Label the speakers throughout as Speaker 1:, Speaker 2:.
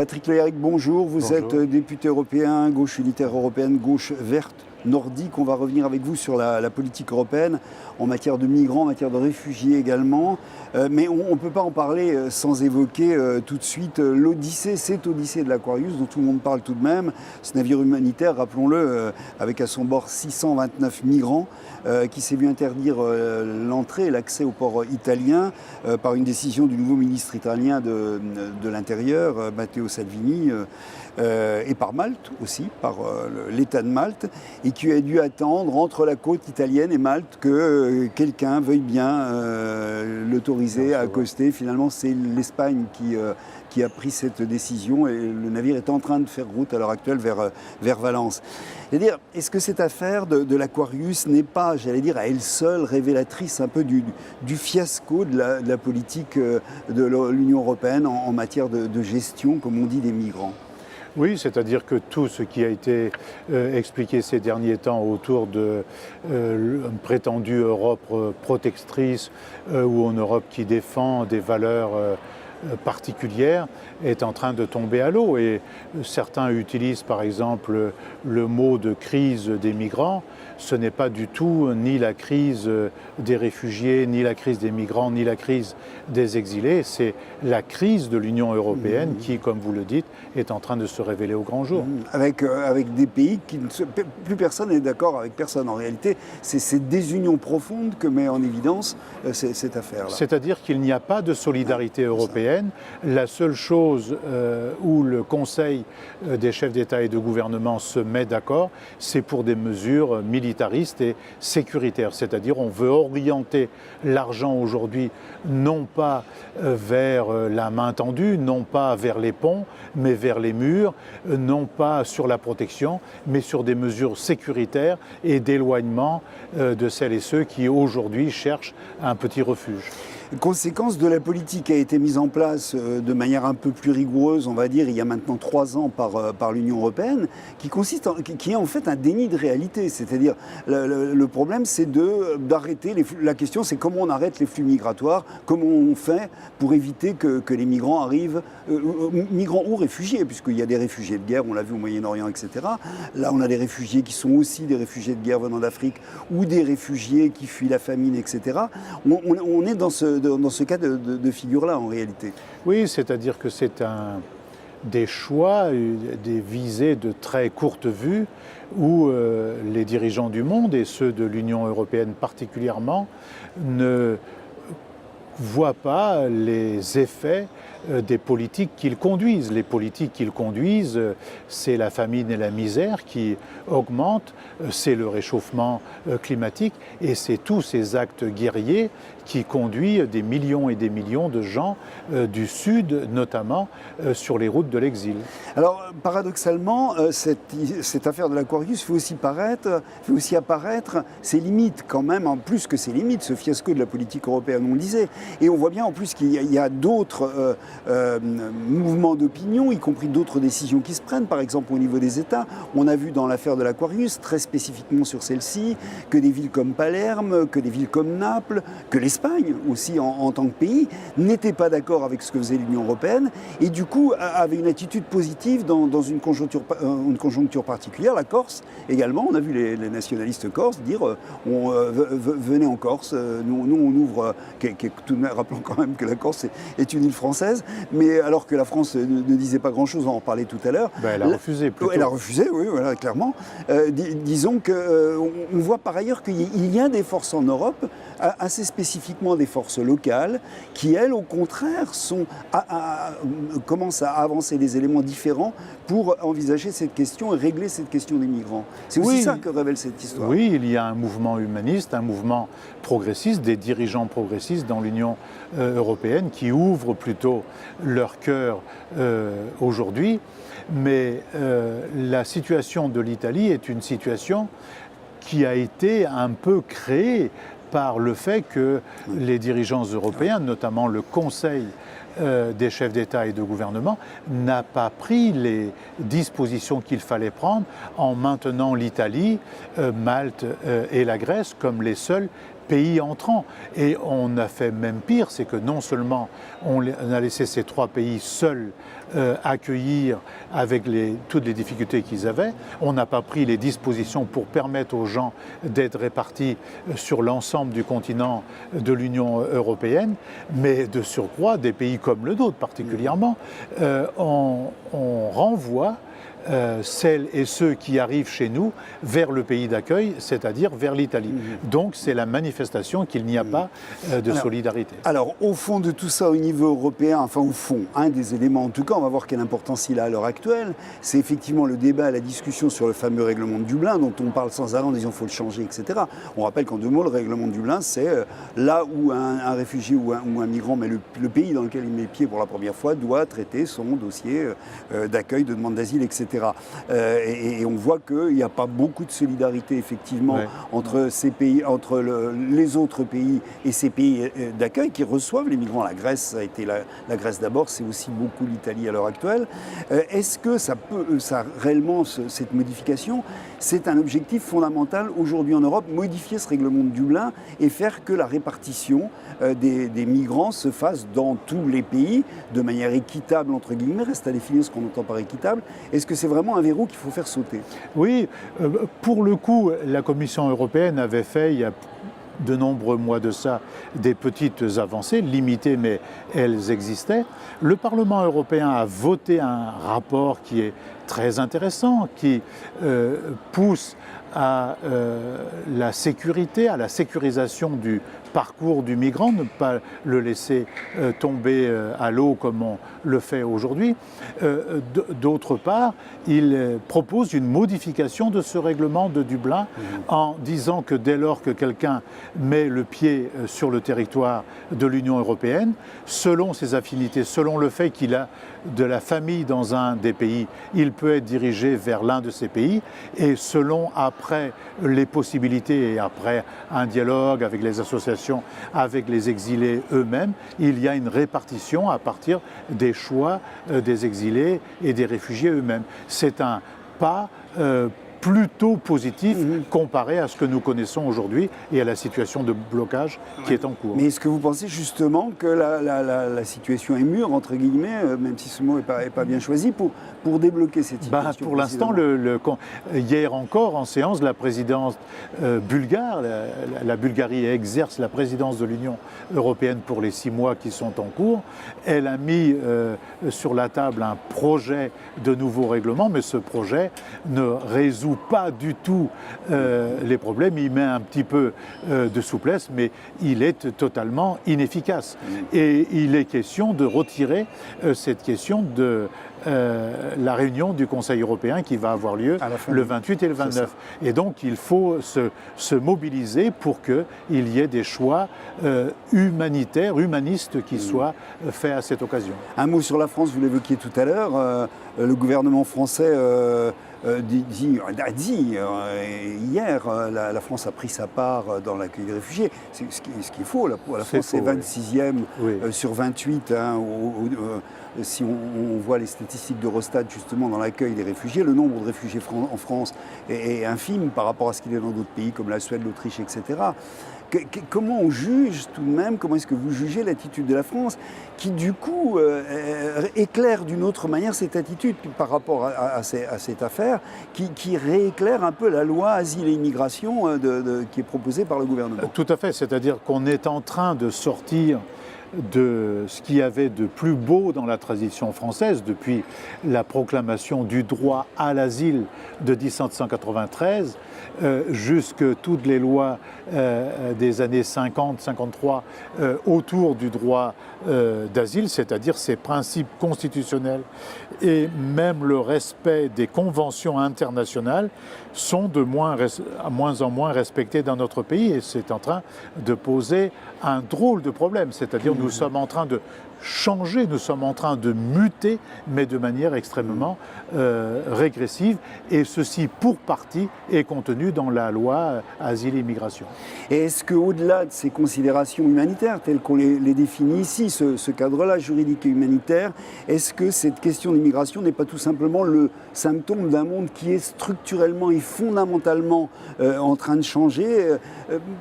Speaker 1: Patrick Leyaric, bonjour. Vous êtes député européen, gauche unitaire européenne, gauche verte nordique. On va revenir avec vous sur la politique européenne en matière de migrants, en matière de réfugiés également. Mais on ne peut pas en parler sans évoquer tout de suite l'Odyssée, cette Odyssée de l'Aquarius dont tout le monde parle tout de même. Ce navire humanitaire, rappelons-le, avec à son bord 629 migrants, qui s'est vu interdire l'entrée et l'accès au port italien par une décision du nouveau ministre italien de l'Intérieur, Matteo Salvini, et par Malte aussi, par l'État de Malte, et qui a dû attendre entre la côte italienne et Malte que quelqu'un veuille bien l'autoriser à accoster. Finalement, c'est l'Espagne qui a pris cette décision et le navire est en train de faire route à l'heure actuelle vers Valence. C'est-à-dire, est-ce que cette affaire de l'Aquarius n'est pas, j'allais dire, à elle seule révélatrice un peu du fiasco de la politique de l'Union européenne en matière de gestion, comme on dit, des migrants ?
Speaker 2: Oui, c'est-à-dire que tout ce qui a été expliqué ces derniers temps autour d'une prétendue Europe protectrice ou une Europe qui défend des valeurs particulière est en train de tomber à l'eau. Et certains utilisent par exemple le mot de crise des migrants. Ce n'est pas du tout ni la crise des réfugiés, ni la crise des migrants, ni la crise des exilés. C'est la crise de l'Union européenne qui, comme vous le dites, est en train de se révéler au grand jour.
Speaker 1: Avec des pays qui plus personne n'est d'accord avec personne. En réalité, c'est cette désunion profonde que met en évidence cette affaire-là.
Speaker 2: C'est-à-dire qu'il n'y a pas de solidarité européenne. La seule chose où le Conseil des chefs d'État et de gouvernement se met d'accord, c'est pour des mesures militaristes et sécuritaires. C'est-à-dire on veut orienter l'argent aujourd'hui non pas vers la main tendue, non pas vers les ponts, mais vers les murs, non pas sur la protection, mais sur des mesures sécuritaires et d'éloignement de celles et ceux qui aujourd'hui cherchent un petit refuge.
Speaker 1: Conséquence de la politique qui a été mise en place de manière un peu plus rigoureuse, on va dire, il y a maintenant 3 ans par l'Union européenne, qui est en fait un déni de réalité. C'est-à-dire, le problème, c'est d'arrêter la question, c'est comment on arrête les flux migratoires, comment on fait pour éviter que les migrants arrivent, migrants ou réfugiés, puisqu'il y a des réfugiés de guerre, on l'a vu au Moyen-Orient, etc. Là, on a des réfugiés qui sont aussi des réfugiés de guerre venant d'Afrique ou des réfugiés qui fuient la famine, etc. On est dans ce cas de figure-là, en réalité.
Speaker 2: Oui, c'est-à-dire que c'est des choix, des visées de très courte vue, où les dirigeants du monde, et ceux de l'Union européenne particulièrement, ne voient pas les effets des politiques qu'ils conduisent. Les politiques qu'ils conduisent, c'est la famine et la misère qui augmentent, c'est le réchauffement climatique et c'est tous ces actes guerriers qui conduisent des millions et des millions de gens du Sud, notamment sur les routes de l'exil.
Speaker 1: Alors, paradoxalement, cette affaire de l'Aquarius fait aussi apparaître ses limites quand même, en plus que ses limites, ce fiasco de la politique européenne, on le disait. Et on voit bien en plus qu'il y a d'autres mouvements d'opinion, y compris d'autres décisions qui se prennent, par exemple au niveau des États. On a vu dans l'affaire de l'Aquarius, très spécifiquement sur celle-ci, que des villes comme Palerme, que des villes comme Naples, que l'Espagne aussi en tant que pays, n'étaient pas d'accord avec ce que faisait l'Union européenne et du coup avait une attitude positive dans une conjoncture particulière. La Corse également, on a vu les nationalistes corses dire venez en Corse, nous on ouvre, rappelons quand même que la Corse est une île française, mais alors que la France ne disait pas grand-chose, on en parlait tout à l'heure.
Speaker 2: Elle a refusé plutôt.
Speaker 1: Elle a refusé, oui, voilà, clairement. Disons qu'on voit par ailleurs qu'il y a des forces en Europe, assez spécifiquement des forces locales, qui elles, au contraire, commencent à avancer des éléments différents pour envisager cette question et régler cette question des migrants. C'est aussi ça que révèle cette histoire.
Speaker 2: Oui, il y a un mouvement humaniste, un mouvement progressiste, des dirigeants progressistes dans l'Union européenne qui ouvrent plutôt leur cœur aujourd'hui. Mais la situation de l'Italie est une situation qui a été un peu créée par le fait que les dirigeants européens, notamment le Conseil des chefs d'État et de gouvernement, n'a pas pris les dispositions qu'il fallait prendre en maintenant l'Italie, Malte et la Grèce comme les seuls pays entrants. Et on a fait même pire, c'est que non seulement on a laissé ces 3 pays seuls accueillir avec toutes les difficultés qu'ils avaient, on n'a pas pris les dispositions pour permettre aux gens d'être répartis sur l'ensemble du continent de l'Union européenne, mais de surcroît, des pays comme le nôtre particulièrement, on renvoie celles et ceux qui arrivent chez nous vers le pays d'accueil, c'est-à-dire vers l'Italie. Donc c'est la manifestation qu'il n'y a pas de solidarité.
Speaker 1: Alors au fond de tout ça, au niveau européen, enfin au fond, un des éléments, en tout cas on va voir quelle importance il a à l'heure actuelle, c'est effectivement le débat, la discussion sur le fameux règlement de Dublin dont on parle sans arrêt en disant qu'il faut le changer, etc. On rappelle qu'en 2 mots, le règlement de Dublin, c'est là où un réfugié ou un migrant, mais le pays dans lequel il met le pied pour la première fois, doit traiter son dossier d'accueil, de demande d'asile, etc. Et on voit qu'il n'y a pas beaucoup de solidarité effectivement entre ces pays, entre les autres pays et ces pays d'accueil qui reçoivent les migrants. La Grèce, ça a été la Grèce d'abord, c'est aussi beaucoup l'Italie à l'heure actuelle. Est-ce que réellement, cette modification, c'est un objectif fondamental aujourd'hui en Europe, modifier ce règlement de Dublin et faire que la répartition des migrants se fasse dans tous les pays de manière équitable, entre guillemets, reste à définir ce qu'on entend par équitable. Est-ce que c'est vraiment un verrou qu'il faut faire sauter?
Speaker 2: Oui, pour le coup, la Commission européenne avait fait, il y a de nombreux mois de ça, des petites avancées, limitées, mais elles existaient. Le Parlement européen a voté un rapport qui est très intéressant, qui pousse à la sécurité, à la sécurisation du parcours du migrant, ne pas le laisser tomber à l'eau comme on le fait aujourd'hui. D'autre part, il propose une modification de ce règlement de Dublin en disant que dès lors que quelqu'un met le pied sur le territoire de l'Union européenne, selon ses affinités, selon le fait qu'il a de la famille dans un des pays, il peut être dirigé vers l'un de ces pays et selon après les possibilités et après un dialogue avec les associations, avec les exilés eux-mêmes, il y a une répartition à partir des choix des exilés et des réfugiés eux-mêmes. C'est un pas plutôt positif comparé à ce que nous connaissons aujourd'hui et à la situation de blocage qui est en cours.
Speaker 1: Mais est-ce que vous pensez justement que la situation est mûre, entre guillemets, même si ce mot n'est pas bien choisi, pour débloquer cette situation?
Speaker 2: Pour l'instant, hier encore en séance, la présidence bulgare, la Bulgarie exerce la présidence de l'Union européenne pour les 6 mois qui sont en cours. Elle a mis sur la table un projet de nouveau règlement, mais ce projet ne résout pas du tout les problèmes. Il met un petit peu de souplesse, mais il est totalement inefficace. Et il est question de retirer cette question de la réunion du Conseil européen qui va avoir lieu le 28 et le 29. Et donc il faut se mobiliser pour qu'il y ait des choix humanitaires, humanistes qui soient faits à cette occasion.
Speaker 1: Un mot sur la France, vous l'évoquiez tout à l'heure, le gouvernement français a dit hier, la France a pris sa part dans l'accueil des réfugiés. Ce qui est faux, la France est 26e sur 28, si on voit les statistiques d'Eurostat justement dans l'accueil des réfugiés. Le nombre de réfugiés en France est infime par rapport à ce qu'il est dans d'autres pays comme la Suède, l'Autriche, etc. Comment on juge tout de même, comment est-ce que vous jugez l'attitude de la France qui du coup éclaire d'une autre manière cette attitude par rapport à cette affaire qui rééclaire un peu la loi asile et immigration qui est proposée par le gouvernement?
Speaker 2: Tout à fait, c'est-à-dire qu'on est en train de sortir de ce qu'il y avait de plus beau dans la tradition française depuis la proclamation du droit à l'asile de 1793 jusque toutes les lois des années 50-53 autour du droit d'asile, c'est-à-dire ces principes constitutionnels et même le respect des conventions internationales sont de moins en moins respectés dans notre pays et c'est en train de poser un drôle de problème, c'est-à-dire nous sommes en train de changer, nous sommes en train de muter, mais de manière extrêmement régressive, et ceci pour partie est contenu dans la loi Asile et Immigration.
Speaker 1: Et est-ce qu'au-delà de ces considérations humanitaires, telles qu'on les définit ici, ce cadre-là juridique et humanitaire, est-ce que cette question d'immigration n'est pas tout simplement le symptôme d'un monde qui est structurellement et fondamentalement en train de changer?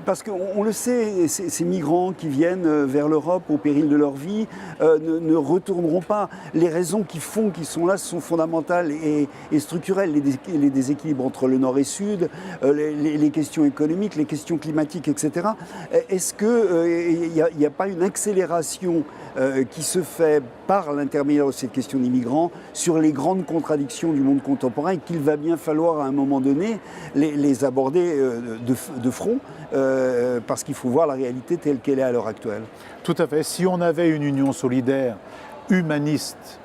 Speaker 1: Parce qu'on le sait, ces migrants qui viennent vers l'Europe au péril de leur vie ne retourneront pas. Les raisons qui font qu'ils sont là sont fondamentales et structurelles. Les déséquilibres entre le Nord et le Sud, les questions économiques, les questions climatiques, etc. Est-ce qu'il n'y a pas une accélération qui se fait par l'intermédiaire de cette question des migrants sur les grandes contradictions du monde contemporain et qu'il va bien falloir à un moment donné les aborder de front parce qu'il faut voir la réalité telle qu'elle est à l'heure actuelle?
Speaker 2: Tout à fait. Si on avait une union solidaire, humaniste,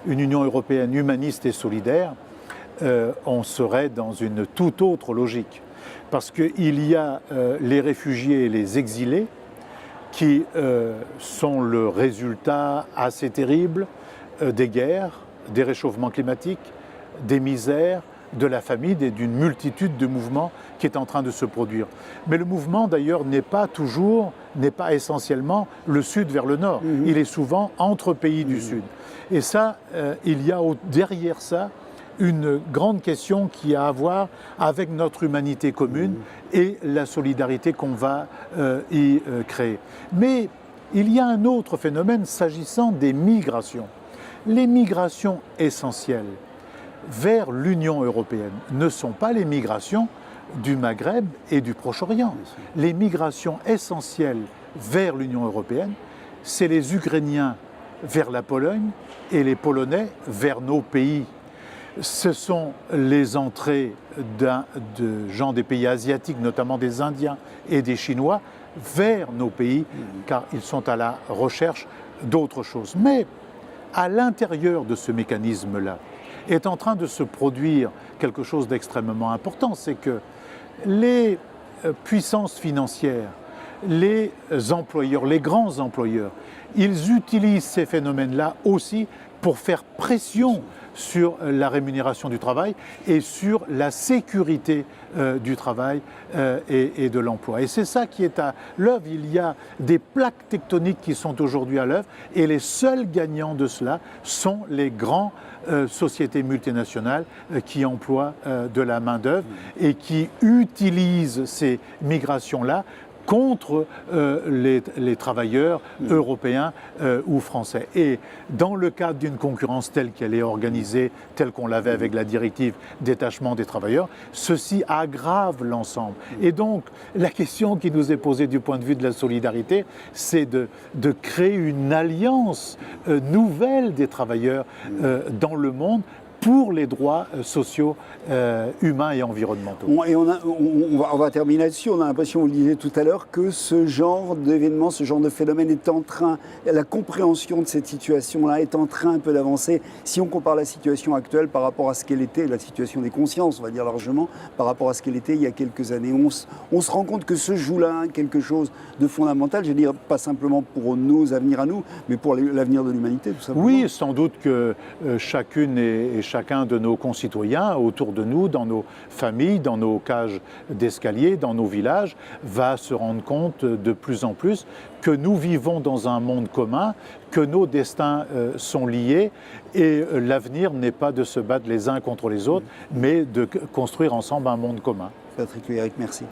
Speaker 2: une Union européenne humaniste et solidaire, on serait dans une toute autre logique. Parce qu'il y a les réfugiés et les exilés qui sont le résultat assez terrible des guerres, des réchauffements climatiques, des misères, de la famine et d'une multitude de mouvements qui est en train de se produire. Mais le mouvement d'ailleurs n'est pas essentiellement le sud vers le nord. Il est souvent entre pays du sud. Et ça, il y a derrière ça une grande question qui a à voir avec notre humanité commune et la solidarité qu'on va y créer. Mais il y a un autre phénomène s'agissant des migrations. Les migrations essentielles vers l'Union européenne ne sont pas les migrations du Maghreb et du Proche-Orient. Les migrations essentielles vers l'Union européenne, c'est les Ukrainiens vers la Pologne et les Polonais vers nos pays. Ce sont les entrées de gens des pays asiatiques, notamment des Indiens et des Chinois, vers nos pays, car ils sont à la recherche d'autre chose. Mais à l'intérieur de ce mécanisme-là, est en train de se produire quelque chose d'extrêmement important, c'est que les puissances financières, les employeurs, les grands employeurs, ils utilisent ces phénomènes-là aussi pour faire pression sur la rémunération du travail et sur la sécurité du travail et de l'emploi. Et c'est ça qui est à l'œuvre. Il y a des plaques tectoniques qui sont aujourd'hui à l'œuvre et les seuls gagnants de cela sont les grands sociétés multinationales qui emploient de la main-d'œuvre et qui utilisent ces migrations-là contre les travailleurs européens ou français. Et dans le cadre d'une concurrence telle qu'elle est organisée, telle qu'on l'avait avec la directive détachement des travailleurs, ceci aggrave l'ensemble. Et donc, la question qui nous est posée du point de vue de la solidarité, c'est de créer une alliance nouvelle des travailleurs dans le monde pour les droits sociaux, humains et environnementaux.
Speaker 1: Et on va terminer là-dessus. On a l'impression, vous le disiez tout à l'heure, que ce genre d'événement, ce genre de phénomène est en train, la compréhension de cette situation-là est en train un peu d'avancer. Si on compare la situation actuelle par rapport à ce qu'elle était, la situation des consciences, on va dire largement, par rapport à ce qu'elle était il y a quelques années, on se rend compte que se joue là quelque chose de fondamental, je veux dire, pas simplement pour nos avenirs à nous, mais pour l'avenir de l'humanité, tout simplement.
Speaker 2: Oui, sans doute que chacune et chacun de nos concitoyens autour de nous, dans nos familles, dans nos cages d'escalier, dans nos villages, va se rendre compte de plus en plus que nous vivons dans un monde commun, que nos destins sont liés et l'avenir n'est pas de se battre les uns contre les autres, mais de construire ensemble un monde commun.
Speaker 1: Patrick Eric, merci.